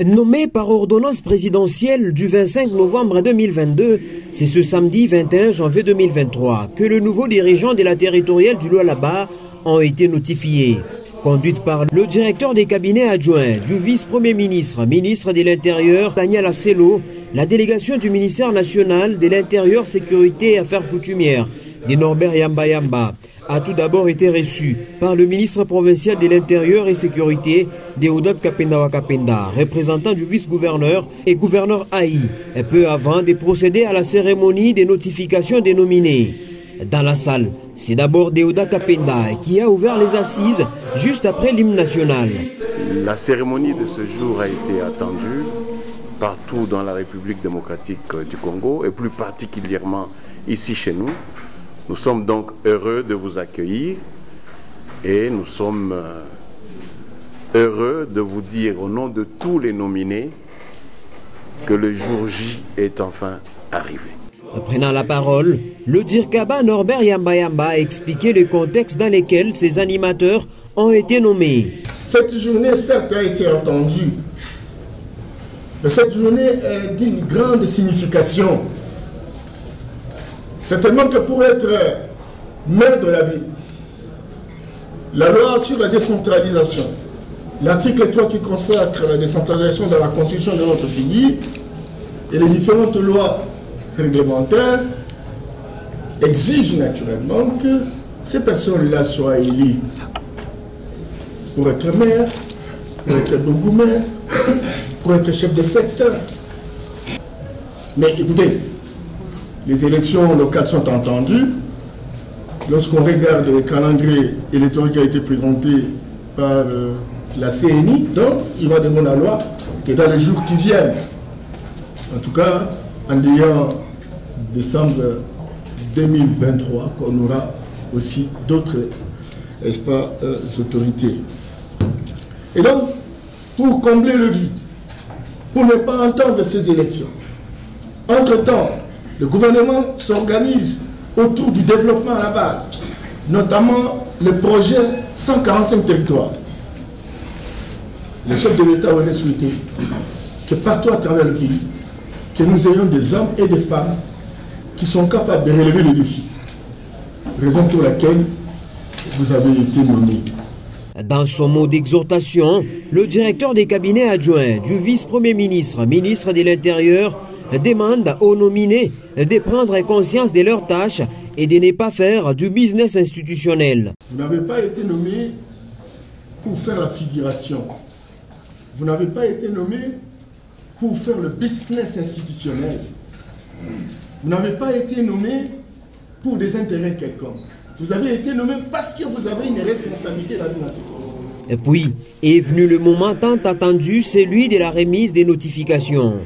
Nommé par ordonnance présidentielle du 25 novembre 2022, c'est ce samedi 21 janvier 2023 que le nouveau dirigeant de la territoriale du Lualaba ont été notifiés. Conduite par le directeur des cabinets adjoints du vice-premier ministre, ministre de l'Intérieur, Daniel Asselo, la délégation du ministère national de l'Intérieur, Sécurité et Affaires coutumières, de Norbert Yamba Yamba, a tout d'abord été reçu par le ministre provincial de l'Intérieur et Sécurité, Deodat Kapenda Wakapenda, représentant du vice-gouverneur et gouverneur Haï, peu avant de procéder à la cérémonie de notification des nominés. Dans la salle, c'est d'abord Deodat Kapenda qui a ouvert les assises juste après l'hymne national. La cérémonie de ce jour a été attendue partout dans la République démocratique du Congo et plus particulièrement ici chez nous. Nous sommes donc heureux de vous accueillir et nous sommes heureux de vous dire au nom de tous les nominés que le jour J est enfin arrivé. Prenant la parole, le Dirkaba Norbert Yamba Yamba a expliqué le contexte dans lequel ces animateurs ont été nommés. Cette journée, certes, a été entendue, mais cette journée est d'une grande signification. Certainement que pour être maire de la ville, la loi sur la décentralisation, l'article 3 qui consacre la décentralisation dans la constitution de notre pays et les différentes lois réglementaires exigent naturellement que ces personnes-là soient élues pour être maire, pour être bourgmestre, pour être chef de secteur. Mais écoutez, les élections locales sont entendues. Lorsqu'on regarde le calendrier électoral qui a été présenté par la CNI, donc il va demander la loi que dans les jours qui viennent, en tout cas en ayant décembre 2023, qu'on aura aussi d'autres autorités. Et donc, pour combler le vide, pour ne pas entendre ces élections, entre-temps, le gouvernement s'organise autour du développement à la base, notamment le projet 145 territoires. Le chef de l'État aurait souhaité que partout à travers le pays, que nous ayons des hommes et des femmes qui sont capables de relever le défi. Raison pour laquelle vous avez été nommé. Dans son mot d'exhortation, le directeur des cabinets adjoints du vice-premier ministre, ministre de l'Intérieur, demande aux nominés de prendre conscience de leurs tâches et de ne pas faire du business institutionnel. Vous n'avez pas été nommé pour faire la figuration. Vous n'avez pas été nommé pour faire le business institutionnel. Vous n'avez pas été nommé pour des intérêts quelconques. Vous avez été nommé parce que vous avez une responsabilité dans une entreprise. Et puis est venu le moment tant attendu, celui de la remise des notifications.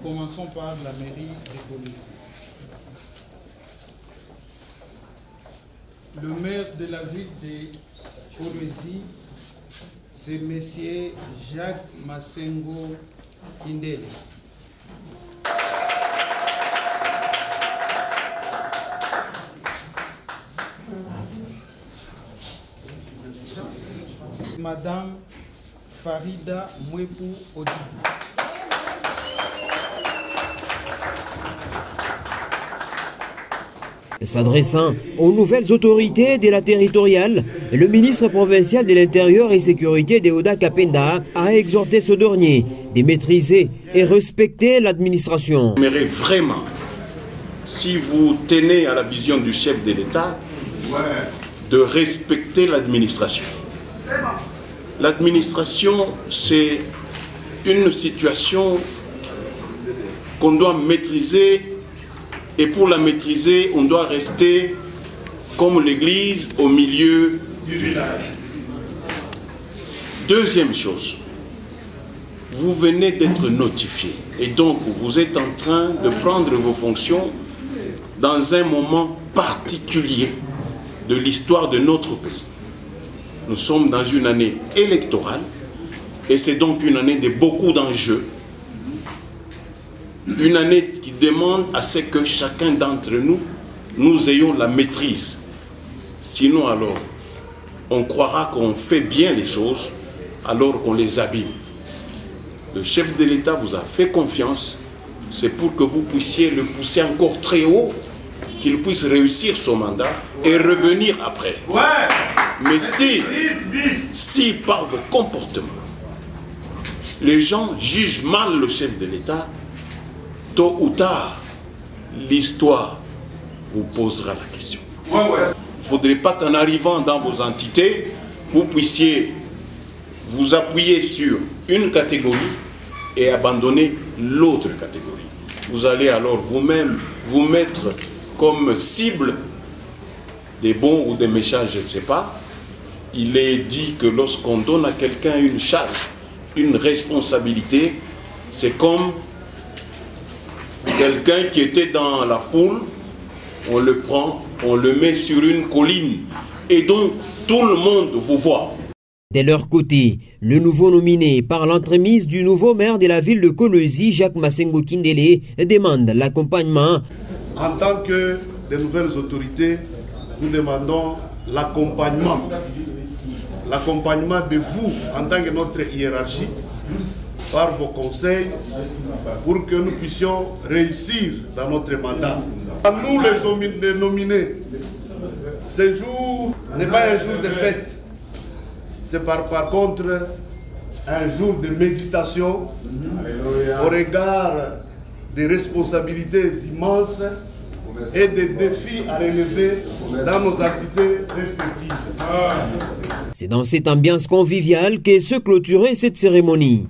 Commençons par la mairie de Golési. Le maire de la ville de Golési, c'est M. Jacques Massengo Kindele. Madame Farida Mwepu Odibou. S'adressant aux nouvelles autorités de la territoriale, le ministre provincial de l'Intérieur et Sécurité Deodat Kapenda a exhorté ce dernier de maîtriser et respecter l'administration. J'aimerais vraiment, si vous tenez à la vision du chef de l'État, de respecter l'administration. L'administration, c'est une situation qu'on doit maîtriser. Et pour la maîtriser, on doit rester comme l'église au milieu du village. Deuxième chose, vous venez d'être notifié. Et donc, vous êtes en train de prendre vos fonctions dans un moment particulier de l'histoire de notre pays. Nous sommes dans une année électorale et c'est donc une année de beaucoup d'enjeux. Une année qui demande à ce que chacun d'entre nous, nous ayons la maîtrise. Sinon alors, on croira qu'on fait bien les choses alors qu'on les abîme. Le chef de l'État vous a fait confiance. C'est pour que vous puissiez le pousser encore très haut, qu'il puisse réussir son mandat et revenir après. Mais si par vos comportements, les gens jugent mal le chef de l'État, tôt ou tard, l'histoire vous posera la question. Il ne faudrait pas qu'en arrivant dans vos entités, vous puissiez vous appuyer sur une catégorie et abandonner l'autre catégorie. Vous allez alors vous-même vous mettre comme cible des bons ou des méchants, je ne sais pas. Il est dit que lorsqu'on donne à quelqu'un une charge, une responsabilité, c'est comme quelqu'un qui était dans la foule, on le prend, on le met sur une colline et donc tout le monde vous voit. De leur côté, le nouveau nominé par l'entremise du nouveau maire de la ville de Kolwezi, Jacques Masengo Kindele, demande l'accompagnement. En tant que des nouvelles autorités, nous demandons l'accompagnement. L'accompagnement de vous en tant que notre hiérarchie, par vos conseils, pour que nous puissions réussir dans notre mandat. À nous les nominés, ce jour n'est pas un jour de fête. C'est par contre un jour de méditation au regard des responsabilités immenses et des défis à relever dans nos activités respectives. C'est dans cette ambiance conviviale qu'est se clôturer cette cérémonie.